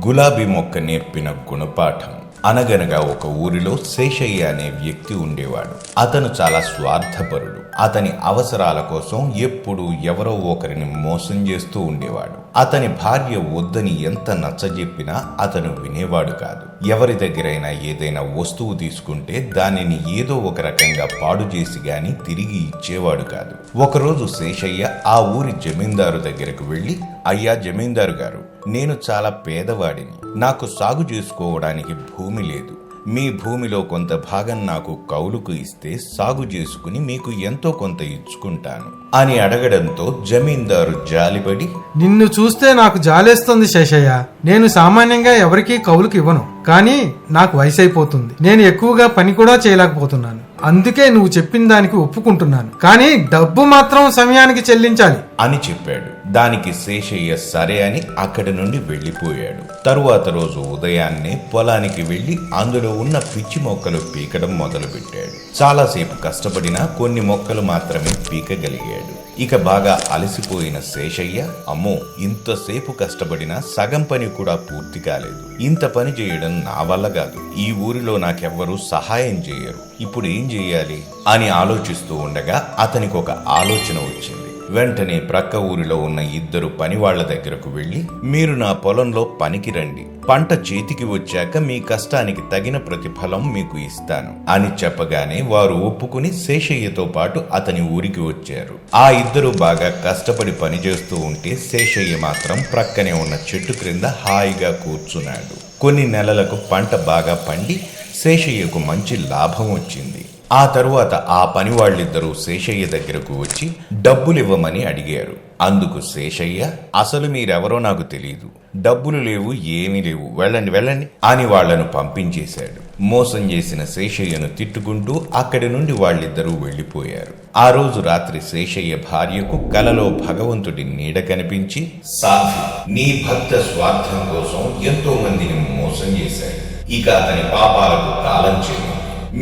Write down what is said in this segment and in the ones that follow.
గులాబీ మొక్క నేర్పిన గుణపాఠం. అనగనగా ఒక ఊరిలో శేషయ్య అనే వ్యక్తి ఉండేవాడు. అతను చాలా స్వార్థపరుడు. అతని అవసరాల కోసం ఎప్పుడూ ఎవరో ఒకరిని మోసం చేస్తూ ఉండేవాడు. అతని భార్య వద్దని ఎంత నచ్చజెప్పినా అతను వినేవాడు కాదు. ఎవరి దగ్గరైనా ఏదైనా వస్తువు తీసుకుంటే దానిని ఏదో ఒక రకంగా పాడు చేసి గాని తిరిగి ఇచ్చేవాడు కాదు. ఒకరోజు శేషయ్య ఆ ఊరి జమీందారు దగ్గరకు వెళ్లి, అయ్యా జమీందారు గారు, నేను చాలా పేదవాడిని. నాకు సాగు చేసుకోవడానికి భూమి లేదు. మీ భూమిలో కొంత భాగం నాకు కౌలుకు ఇస్తే సాగు చేసుకుని మీకు ఎంతో కొంత ఇచ్చుకుంటాను అని అడగడంతో జమీందారు జాలిపడి, నిన్ను చూస్తే నాకు జాలేస్తుంది శేషయ్య. నేను సామాన్యంగా ఎవరికీ కౌలుకు ఇవ్వను, కానీ నాకు వయసు అయిపోతుంది. నేను ఎక్కువగా పని కూడా చేయలేకపోతున్నాను. అందుకే నువ్వు చెప్పిన దానికి ఒప్పుకుంటున్నాను, కానీ డబ్బు మాత్రం సమయానికి చెల్లించాలి అని చెప్పాడు. దానికి శేషయ్య సరే అని అక్కడి నుండి వెళ్లిపోయాడు. తరువాత రోజు ఉదయాన్నే పొలానికి వెళ్లి అందులో ఉన్న పిచ్చి మొక్కలు పీకడం మొదలుపెట్టాడు. చాలాసేపు కష్టపడినా కొన్ని మొక్కలు మాత్రమే పీకగలిగాడు. ఇక బాగా అలసిపోయిన శేషయ్య, అమ్మో, ఇంతసేపు కష్టపడినా సగం పని కూడా పూర్తి కాలేదు. ఇంత పని చేయడం నా వల్ల కాదు. ఈ ఊరిలో నాకెవ్వరూ సహాయం చేయరు. ఇప్పుడు ఏం చేయాలి అని ఆలోచిస్తూ ఉండగా అతనికి ఒక ఆలోచన వచ్చింది. వెంటనే ప్రక్క ఊరిలో ఉన్న ఇద్దరు పనివాళ్ల దగ్గరకు వెళ్లి, మీరు నా పొలంలో పనికి రండి. పంట చేతికి వచ్చాక మీ కష్టానికి తగిన ప్రతిఫలం మీకు ఇస్తాను అని చెప్పగానే వారు ఒప్పుకుని శేషయ్యతో పాటు అతని ఊరికి వచ్చారు. ఆ ఇద్దరు బాగా కష్టపడి పనిచేస్తూ ఉంటే శేషయ్య మాత్రం ప్రక్కనే ఉన్న చెట్టు క్రింద హాయిగా కూర్చున్నాడు. కొన్ని నెలలకు పంట బాగా పండి శేషయ్యకు మంచి లాభం వచ్చింది. ఆ తరువాత ఆ పనివాళ్ళిద్దరూ శేషయ్య దగ్గరకు వచ్చి డబ్బులివ్వమని అడిగారు. అందుకు శేషయ్య, అసలు మీరెవరో నాకు తెలియదు, డబ్బులు లేవు, ఏమీ లేవు, వెళ్ళండి వెళ్ళండి అని వాళ్లను పంపించేశాడు. మోసం చేసిన శేషయ్యను తిట్టుకుంటూ అక్కడి నుండి వాళ్ళిద్దరూ వెళ్లిపోయారు. ఆ రోజు రాత్రి శేషయ్య భార్యకు కలలో భగవంతుడి నీడ కనిపించి, సాధ్వి, నీ భర్త స్వార్థం కోసం ఎంతో మందిని మోసం చేశాడు. ఇక అతని పాపాలకు కాలం చెల్లి.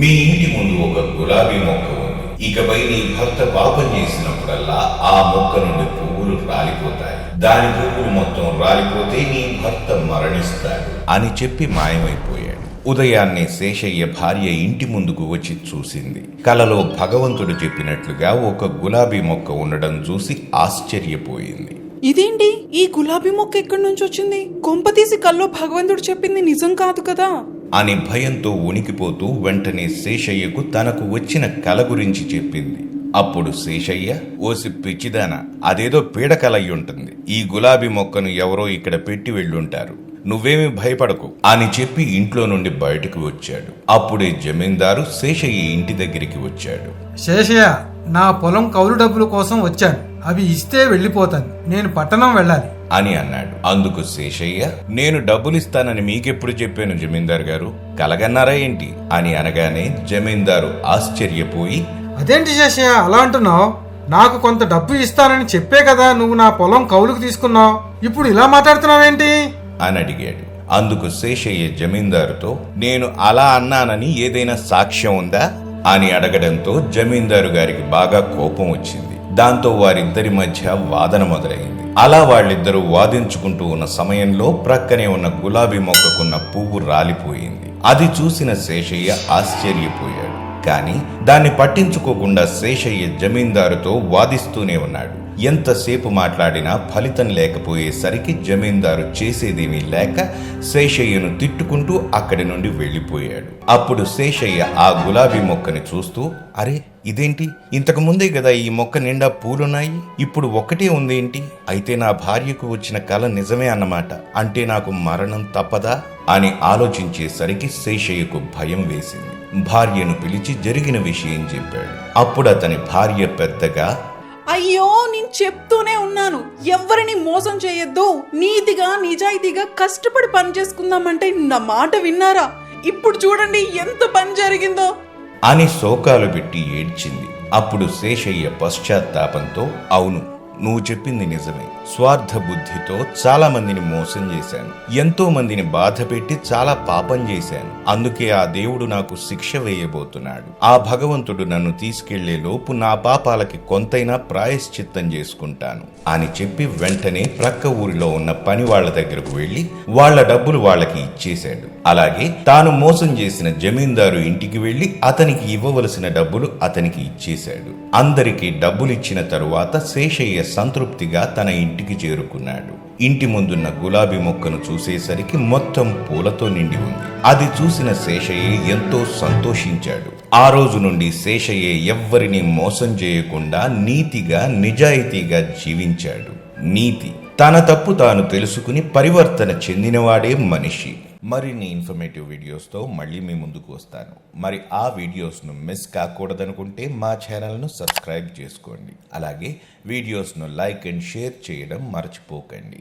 మీ ఇంటి ముందు ఒక గులాబీ మొక్క ఉంది. ఇకపై నీ భర్త పాపం చేసినప్పుడల్లా ఆ మొక్క నుండి పువ్వులు రాలిపోతాయి. దాని పువ్వులు మొత్తం రాలిపోతే నీ భర్త మరణిస్తాడు అని చెప్పి మాయమైపోయాడు. ఉదయాన్నే శేషయ్య భార్య ఇంటి ముందుకు వచ్చి చూసింది. కలలో భగవంతుడు చెప్పినట్లుగా ఒక గులాబీ మొక్క ఉండడం చూసి ఆశ్చర్యపోయింది. ఇదేంటి, ఈ గులాబీ మొక్క ఎక్కడి నుంచి వచ్చింది? కొంపతీసి కల్లో భగవంతుడు చెప్పింది నిజం కాదు కదా అని భయంతో ఉనికిపోతూ వెంటనే శేషయ్యకు తనకు వచ్చిన కల గురించి చెప్పింది. అప్పుడు శేషయ్య, ఓసి పిచ్చిదానా, అదేదో పీడకలయ్యి ఉంటుంది. ఈ గులాబీ మొక్కను ఎవరో ఇక్కడ పెట్టి వెళ్ళుంటారు. నువ్వేమీ భయపడకు అని చెప్పి ఇంట్లో నుండి బయటకు వచ్చాడు. అప్పుడే జమీందారు శేషయ్య ఇంటి దగ్గరికి వచ్చాడు. శేషయ్య, నా పొలం కౌలు డబ్బుల కోసం వచ్చాను. అవి ఇస్తే వెళ్ళిపోతాను. నేను పట్టణం వెళ్ళాలి అని అన్నాడు. అందుకు శేషయ్య, నేను డబ్బులిస్తానని మీకెప్పుడు చెప్పాను జమీందారు గారు? కలగన్నారా ఏంటి అని అనగానే జమీందారు ఆశ్చర్యపోయి, అదేంటి శేషయ్య అలా అంటున్నావు? నాకు కొంత డబ్బు ఇస్తానని చెప్పే కదా నువ్వు నా పొలం కౌలుకు తీసుకున్నావు. ఇప్పుడు ఇలా మాట్లాడుతున్నావేంటి అని అడిగాడు. అందుకు శేషయ్య జమీందారుతో, నేను అలా అన్నానని ఏదైనా సాక్ష్యం ఉందా అని అడగడంతో జమీందారు గారికి బాగా కోపం వచ్చింది. దాంతో వారిద్దరి మధ్య వాదన మొదలైంది. అలా వాళ్ళిద్దరూ వాదించుకుంటూ ఉన్న సమయంలో ప్రక్కనే ఉన్న గులాబీ మొక్కకున్న పువ్వు రాలిపోయింది. అది చూసిన శేషయ్య ఆశ్చర్యపోయాడు. కానీ దాన్ని పట్టించుకోకుండా శేషయ్య జమీందారుతో వాదిస్తూనే ఉన్నాడు. ఎంతసేపు మాట్లాడినా ఫలితం లేకపోయేసరికి జమీందారు చేసేదేమీ లేక శేషయ్యను తిట్టుకుంటూ అక్కడి నుండి వెళ్లిపోయాడు. అప్పుడు శేషయ్య ఆ గులాబీ మొక్కని చూస్తూ, అరే ఇదేంటి, ఇంతకు ముందే కదా ఈ మొక్క నిండా పూలున్నాయి, ఇప్పుడు ఒక్కటే ఉందేంటి? అయితే నా భార్యకు వచ్చిన కల నిజమే అన్నమాట. అంటే నాకు మరణం తప్పదా అని ఆలోచించేసరికి శేషయ్యకు భయం వేసింది. భార్యను పిలిచి జరిగిన విషయం చెప్పాడు. అప్పుడు అతని భార్య పెద్దగా, అయ్యో, నేను చెప్తూనే ఉన్నాను, ఎవరిని మోసం చేయొద్దు, నీతిగా నిజాయితీగా కష్టపడి పని చేసుకుందామంటే నా మాట విన్నారా? ఇప్పుడు చూడండి ఎంత పని జరిగిందో అని శోకాలు పెట్టి ఏడ్చింది. అప్పుడు శేషయ్య పశ్చాత్తాపంతో, అవును, నువ్వు చెప్పింది నిజమే. స్వార్థ బుద్ధితో చాలా మందిని మోసం చేశాను, ఎంతో మందిని బాధ పెట్టి చాలా పాపం చేశాను. అందుకే ఆ దేవుడు నాకు శిక్ష వేయబోతున్నాడు. ఆ భగవంతుడు నన్ను తీసుకెళ్లే లోపు నా పాపాలకి కొంతైనా ప్రాయశ్చిత్తం చేసుకుంటాను అని చెప్పి వెంటనే ప్రక్క ఊరిలో ఉన్న పని వాళ్ల దగ్గరకు వెళ్లి వాళ్ల డబ్బులు వాళ్ళకి ఇచ్చేశాడు. అలాగే తాను మోసం చేసిన జమీందారు ఇంటికి వెళ్లి అతనికి ఇవ్వవలసిన డబ్బులు అతనికి ఇచ్చేశాడు. అందరికీ డబ్బులు ఇచ్చిన తరువాత శేషయ్య సంతృప్తిగా తన ఇంటికి చేరుకున్నాడు. ఇంటి ముందున్న గులాబీ మొక్కను చూసేసరికి మొత్తం పూలతో నిండి ఉంది. అది చూసిన శేషయ్య ఎంతో సంతోషించాడు. ఆ రోజు నుండి శేషయ్య ఎవ్వరిని మోసం చేయకుండా నీతిగా నిజాయితీగా జీవించాడు. నీతి, తన తప్పు తాను తెలుసుకుని పరివర్తన చెందినవాడే మనిషి. మరిన్ని ఇన్ఫర్మేటివ్ వీడియోస్తో మళ్ళీ మీ ముందుకు వస్తాను. మరి ఆ వీడియోస్ను మిస్ కాకూడదనుకుంటే మా ఛానల్ను సబ్స్క్రైబ్ చేసుకోండి. అలాగే వీడియోస్ను లైక్ అండ్ షేర్ చేయడం మర్చిపోకండి.